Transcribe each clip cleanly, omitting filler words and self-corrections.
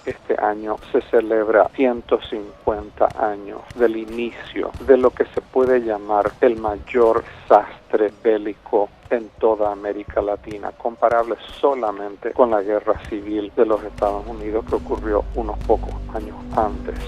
Este año se celebra 150 años del inicio de lo que se puede llamar el mayor desastre bélico en toda América Latina, comparable solamente con la Guerra Civil de los Estados Unidos que ocurrió unos pocos años antes.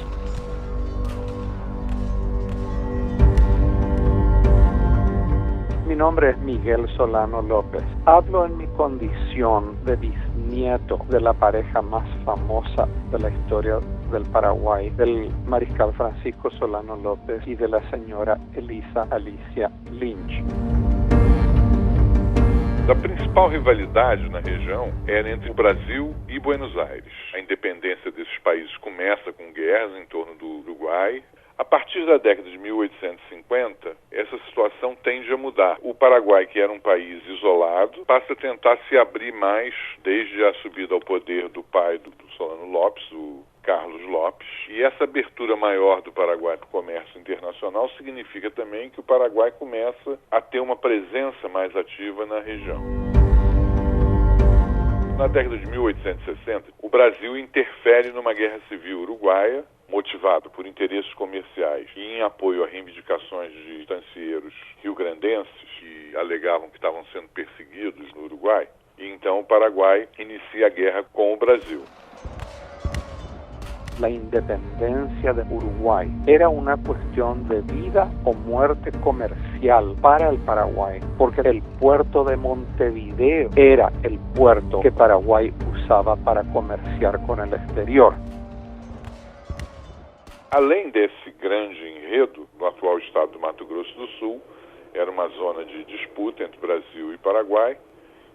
Mi nombre es Miguel Solano López. Hablo en mi condición de bisnieto de la pareja más famosa de la historia del Paraguay, del mariscal Francisco Solano López y de la señora Elisa Alicia Lynch. A principal rivalidade na região era entre o Brasil e Buenos Aires. A independência desses países começa com guerras em torno do Uruguai. A partir da década de 1850, essa situação tende a mudar. O Paraguai, que era um país isolado, passa a tentar se abrir mais desde a subida ao poder do pai do Solano Lopes, o Carlos Lopes. E essa abertura maior do Paraguai para o comércio internacional significa também que o Paraguai começa a ter uma presença mais ativa na região. Na década de 1860, o Brasil interfere numa guerra civil uruguaia, motivado por interesses comerciais e em apoio a reivindicações de estancieiros rio-grandenses que alegavam que estavam sendo perseguidos no Uruguai. E então o Paraguai inicia a guerra com o Brasil. La independencia de Uruguay era una cuestión de vida o muerte comercial para el Paraguay, porque el puerto de Montevideo era el puerto que Paraguay usaba para comerciar con el exterior. Além desse grande enredo, no atual estado do Mato Grosso do Sul, era uma zona de disputa entre Brasil e Paraguai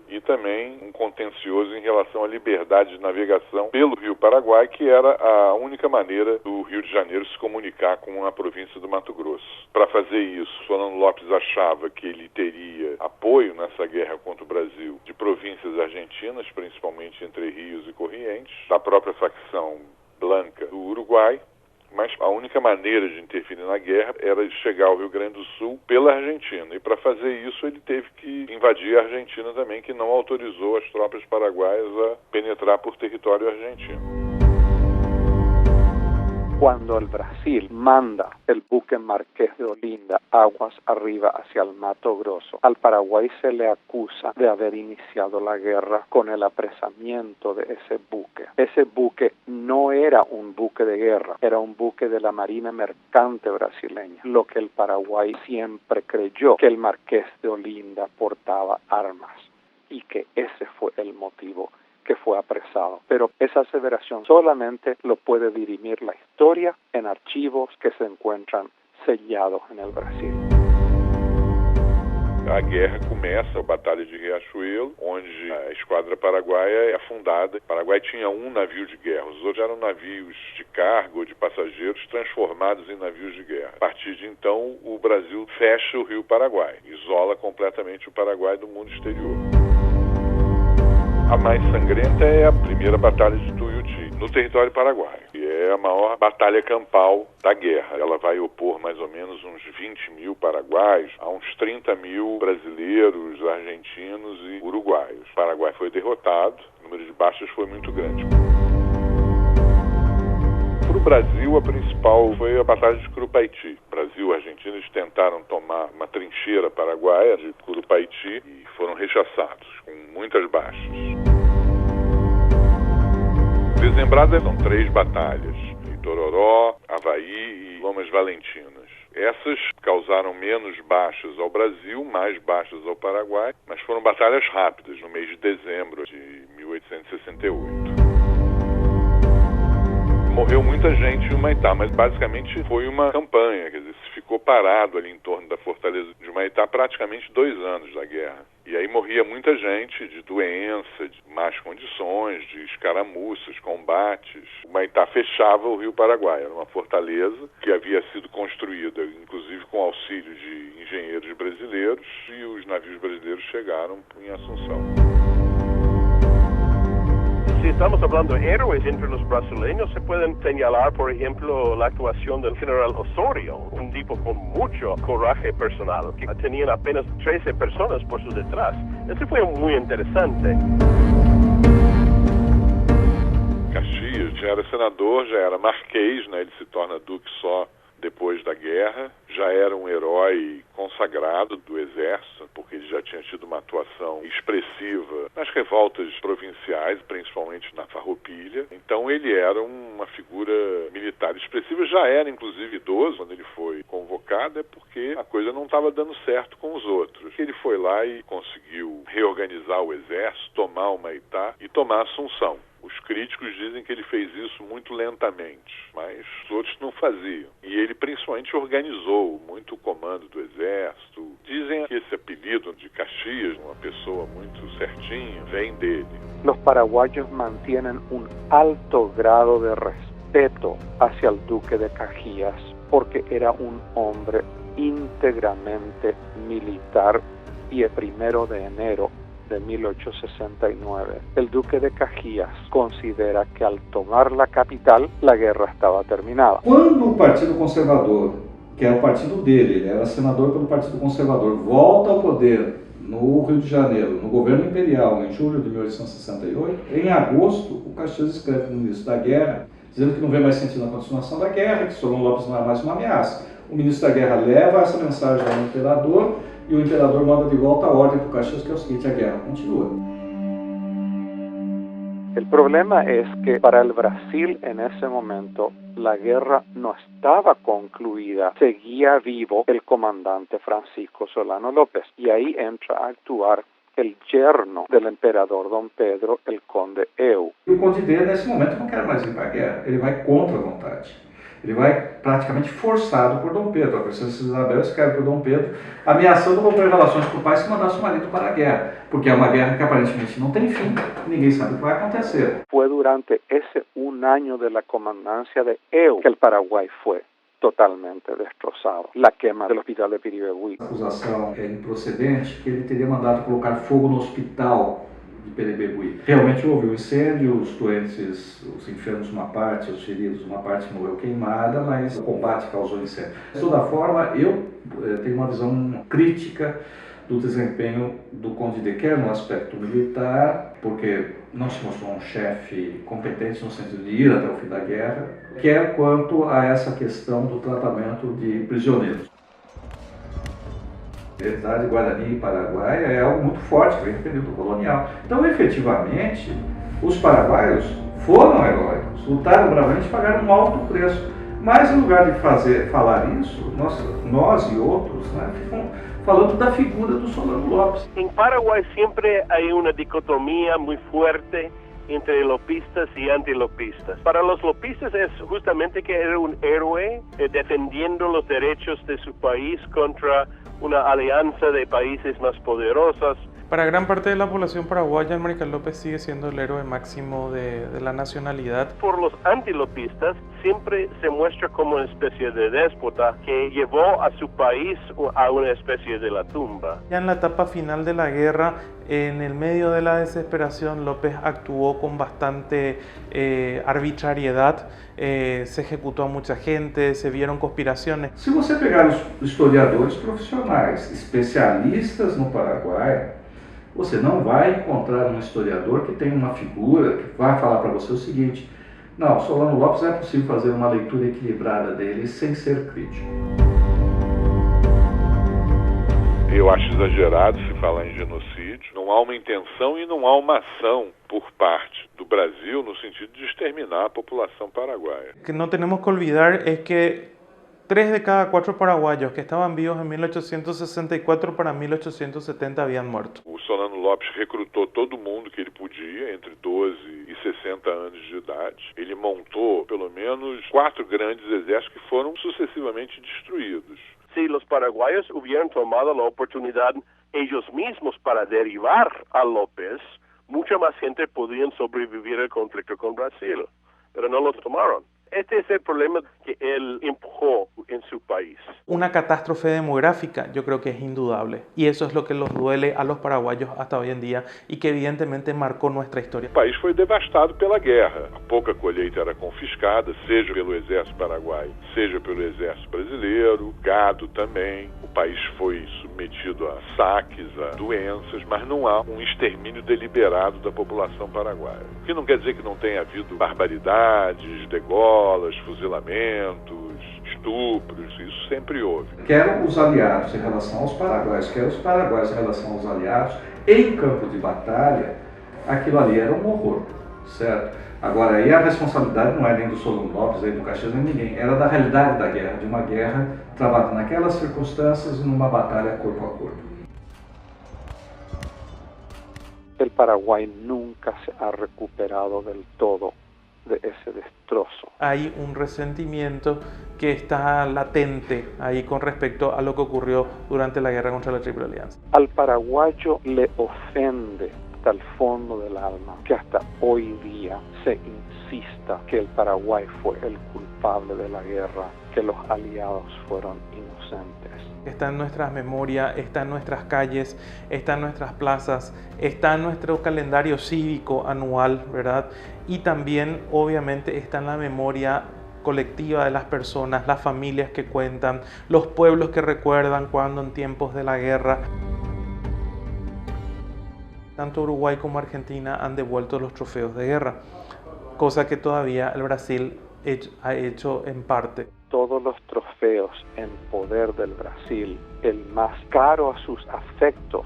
e também um contencioso em relação à liberdade de navegação pelo Rio Paraguai, que era a única maneira do Rio de Janeiro se comunicar com a província do Mato Grosso. Para fazer isso, Solano Lopes achava que ele teria apoio nessa guerra contra o Brasil de províncias argentinas, principalmente Entre Rios e Corrientes, da própria facção Blanca do Uruguai, mas a única maneira de interferir na guerra era chegar ao Rio Grande do Sul pela Argentina. E para fazer isso ele teve que invadir a Argentina também, que não autorizou as tropas paraguaias a penetrar por território argentino. Cuando el Brasil manda el buque Marqués de Olinda aguas arriba hacia el Mato Grosso, al Paraguay se le acusa de haber iniciado la guerra con el apresamiento de ese buque. Ese buque no era un buque de guerra, era un buque de la Marina Mercante brasileña, lo que el Paraguay siempre creyó que el Marqués de Olinda portaba armas y que ese fue el motivo que fue apresado. Pero esa aseveración solamente lo puede dirimir la historia en archivos que se encuentran sellados en el Brasil. A guerra começa, a Batalha de Riachuelo, onde a esquadra paraguaia é afundada. O Paraguai tinha um navio de guerra, os outros eram navios de carga ou de passageiros transformados em navios de guerra. A partir de então, o Brasil fecha o Rio Paraguai, isola completamente o Paraguai do mundo exterior. A mais sangrenta é a primeira Batalha de Tuiuti, no território paraguaio. E é a maior batalha campal da guerra. Ela vai opor mais ou menos uns 20 mil paraguaios a uns 30 mil brasileiros, argentinos e uruguaios. O Paraguai foi derrotado, o número de baixas foi muito grande. Para o Brasil, a principal foi a Batalha de Curupaiti. Brasil e Argentina tentaram tomar uma trincheira paraguaia de Curupaiti e foram rechaçados, com muitas baixas. Dezembrada são 3 batalhas, Itororó, Avaí e Lomas Valentinas. Essas causaram menos baixas ao Brasil, mais baixas ao Paraguai, mas foram batalhas rápidas, no mês de dezembro de 1868. Morreu muita gente em Humaitá, mas basicamente foi uma campanha, quer dizer, se ficou parado ali em torno da fortaleza de Humaitá praticamente 2 anos da guerra. E aí morria muita gente de doença, de más condições, de escaramuças, combates. Humaitá fechava o Rio Paraguai, era uma fortaleza que havia sido construída, inclusive com auxílio de engenheiros brasileiros, e os navios brasileiros chegaram em Assunção. Si estamos hablando de héroes entre los brasileños, se pueden señalar, por ejemplo, la actuación del general Osorio, un tipo con mucho coraje personal, que tenían apenas 13 personas por su detrás. Ese fue muy interesante. Caxias já era senador, já era marquês, né? Ele se torna duque só depois da guerra, já era um herói consagrado do exército, porque ele já tinha tido uma atuação expressiva nas revoltas provinciais, principalmente na Farroupilha. Então ele era uma figura militar expressiva, já era inclusive idoso quando ele foi convocado, é porque a coisa não estava dando certo com os outros. Ele foi lá e conseguiu reorganizar o exército, tomar o Maitá e tomar Assunção. Os críticos dizem que ele fez isso muito lentamente, mas os outros não faziam. E ele principalmente organizou muito o comando do exército. Dizem que esse apelido de Caxias, uma pessoa muito certinha, vem dele. Los paraguayos mantienen un alto grado de respeto hacia el duque de Caxias porque era un hombre íntegramente militar y el 1 de enero de 1869, el duque de Caxias considera que al tomar la capital, la guerra estaba terminada. Quando o Partido Conservador, que é o partido dele, ele era senador pelo Partido Conservador, volta ao poder no Rio de Janeiro, no governo imperial, em julho de 1868, em agosto, o Caxias escreve no início da guerra, dizendo que não vê mais sentido na continuação da guerra, que Solano Lopes não é mais uma ameaça. O ministro da guerra leva essa mensagem ao imperador, e o imperador manda de volta a ordem para o Caxias, que é o seguinte: a guerra continua. El problema es que para el Brasil en ese momento la guerra no estaba concluida, seguía vivo el comandante Francisco Solano López y ahí entra a actuar el yerno del emperador Dom Pedro, el conde Eu. E o conde D, nesse momento, não quer mais ir para a guerra, ele vai contra a vontade. Ele vai praticamente forçado por Dom Pedro. A princesa Isabel escreve por Dom Pedro, ameaçando romper relações com o pai se mandasse o marido para a guerra, porque é uma guerra que aparentemente não tem fim, ninguém sabe o que vai acontecer. Foi durante esse ano de la comandancia de Eu que el Paraguay fue totalmente destrozado. La quema del hospital de Piribegui. A acusação é improcedente que ele teria mandado colocar fogo no hospital de Piribegui. Realmente houve um incêndio, os doentes, os enfermos uma parte, os feridos uma parte morreu queimada, mas o combate causou incêndio. De toda forma, eu tenho uma visão crítica do desempenho do Conde D, quer no aspecto militar, porque não se mostrou um chefe competente no sentido de ir até o fim da guerra, quer quanto a essa questão do tratamento de prisioneiros. A identidade Guarani e Paraguaia é algo muito forte que vem do período colonial. Então, efetivamente, os paraguaios foram heróicos, lutaram bravamente e pagaram um alto preço. Mas, em lugar de falar isso, nós e outros, né, ficam falando da figura do Solano Lopes. Em Paraguai sempre há uma dicotomia muito forte entre lopistas y antilopistas. Para los lopistas es justamente que era un héroe defendiendo los derechos de su país contra una alianza de países más poderosos. Para gran parte de la población paraguaya, el Mariscal López sigue siendo el héroe máximo de la nacionalidad. Por los antilopistas, siempre se muestra como una especie de déspota que llevó a su país a una especie de la tumba. Ya en la etapa final de la guerra, en el medio de la desesperación, López actuó con bastante arbitrariedad, se ejecutó a mucha gente, se vieron conspiraciones. Se você pegar os historiadores profissionais, especialistas no Paraguai, você não vai encontrar um historiador que tenha uma figura que vai falar para você o seguinte: não, Solano Lopes é possível fazer uma leitura equilibrada dele sem ser crítico. Eu acho exagerado se falar em genocídio. Não há uma intenção e não há uma ação por parte do Brasil no sentido de exterminar a população paraguaia. O que não temos que olvidar é que 3 de cada 4 paraguayos que estaban vivos en 1864 para 1870 habían muerto. O Solano Lopes recrutou todo mundo que ele podia, entre 12 e 60 anos de idade. Ele montou pelo menos 4 grandes exércitos que foram sucessivamente destruídos. Si los paraguayos hubieran tomado la oportunidad ellos mismos para derribar a López, mucha más gente podría sobrevivir al conflicto con Brasil, pero no lo tomaron. Este es el problema que que él empujó en su país. Una catástrofe demográfica yo creo que es indudable y eso es lo que los duele a los paraguayos hasta hoy en día y que evidentemente marcó nuestra historia. O país foi devastado pela guerra. A pouca colheita era confiscada, seja pelo exército paraguaio, seja pelo exército brasileiro, gado também. O país foi submetido a saques, a doenças, mas não há um extermínio deliberado da população paraguaia. O que não quer dizer que não tenha havido barbaridades, degolas, fuzilamentos, estupros, isso sempre houve. Quer os aliados em relação aos paraguaios, quer os paraguaios em relação aos aliados, em campo de batalha, aquilo ali era um horror, certo? Agora, aí a responsabilidade não é nem do Solon Lopes, nem do Caxias, nem ninguém, era da realidade da guerra, de uma guerra travada naquelas circunstâncias, numa batalha corpo a corpo. El Paraguay nunca se ha recuperado del todo de ese destrozo. Hay un resentimiento que está latente ahí con respecto a lo que ocurrió durante la guerra contra la Triple Alianza. Al paraguayo le ofende hasta el fondo del alma que hasta hoy día se insista que el Paraguay fue el culpable de la guerra, que los aliados fueron inocentes. Está en nuestras memorias, está en nuestras calles, está en nuestras plazas, está en nuestro calendario cívico anual, ¿verdad? Y también, obviamente, está en la memoria colectiva de las personas, las familias que cuentan, los pueblos que recuerdan cuando en tiempos de la guerra. Tanto Uruguay como Argentina han devuelto los trofeos de guerra, cosa que todavía el Brasil ha hecho en parte. Todos los trofeos en poder del Brasil, el más caro a sus afectos,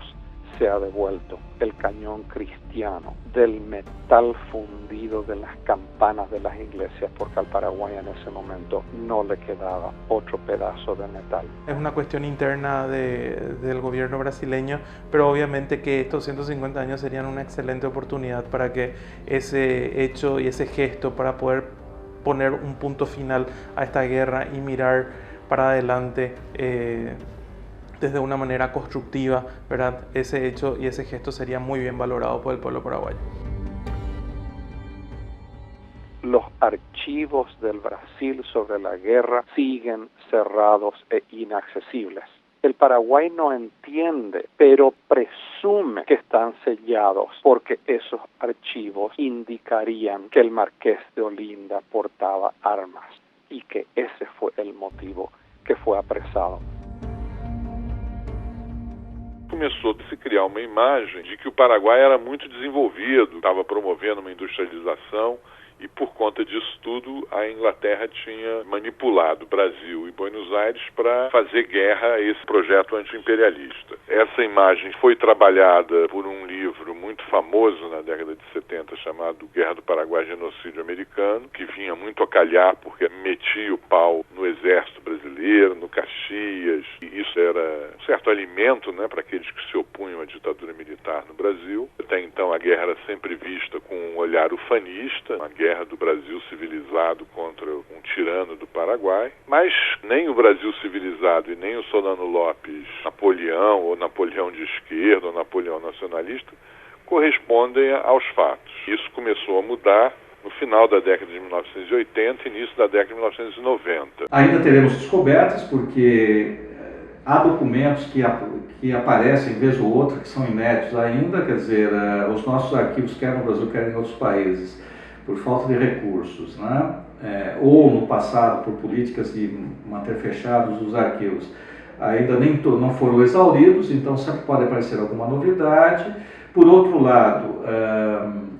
se ha devuelto. El cañón cristiano, del metal fundido de las campanas de las iglesias, porque al Paraguay en ese momento no le quedaba otro pedazo de metal. Es una cuestión interna del gobierno brasileño, pero obviamente que estos 150 años serían una excelente oportunidad para que ese hecho y ese gesto para poder poner un punto final a esta guerra y mirar para adelante desde una manera constructiva, ¿verdad? Ese hecho y ese gesto sería muy bien valorado por el pueblo paraguayo. Los archivos del Brasil sobre la guerra siguen cerrados e inaccesibles. El Paraguay no entiende, pero presume que están sellados porque esos archivos indicarían que el Marqués de Olinda portaba armas y que ese fue el motivo que fue apresado. Começou a se criar uma imagem de que o Paraguai era muito desenvolvido, estava promovendo uma industrialização e por conta disso tudo a Inglaterra tinha manipulado Brasil e Buenos Aires para fazer guerra a esse projeto anti-imperialista. Essa imagem foi trabalhada por um livro muito famoso na década de 70 chamado Guerra do Paraguai, Genocídio Americano, que vinha muito a calhar porque metia o pau no exército brasileiro, no Caxias, e isso era um certo alimento, né, para aqueles que se opunham à ditadura militar no Brasil. Até então a guerra era sempre vista com um olhar ufanista, uma guerra do Brasil civilizado contra um tirano do Paraguai, mas nem o Brasil civilizado e nem o Solano Lopes Napoleão, ou Napoleão de esquerda, ou Napoleão nacionalista, correspondem aos fatos. Isso começou a mudar no final da década de 1980 e início da década de 1990. Ainda teremos descobertas, porque há documentos que aparecem vez ou outra que são inéditos ainda, quer dizer, os nossos arquivos, quer no Brasil, quer em outros países, por falta de recursos, né? Ou no passado por políticas de manter fechados os arquivos, ainda não foram exauridos, então sempre pode aparecer alguma novidade. Por outro lado,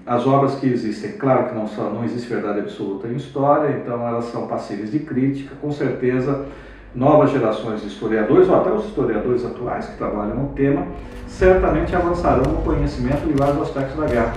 as obras que existem, claro que não existe verdade absoluta em história, então elas são passíveis de crítica, com certeza. Novas gerações de historiadores, ou até os historiadores atuais que trabalham no tema, certamente avançarão no conhecimento de vários aspectos da guerra.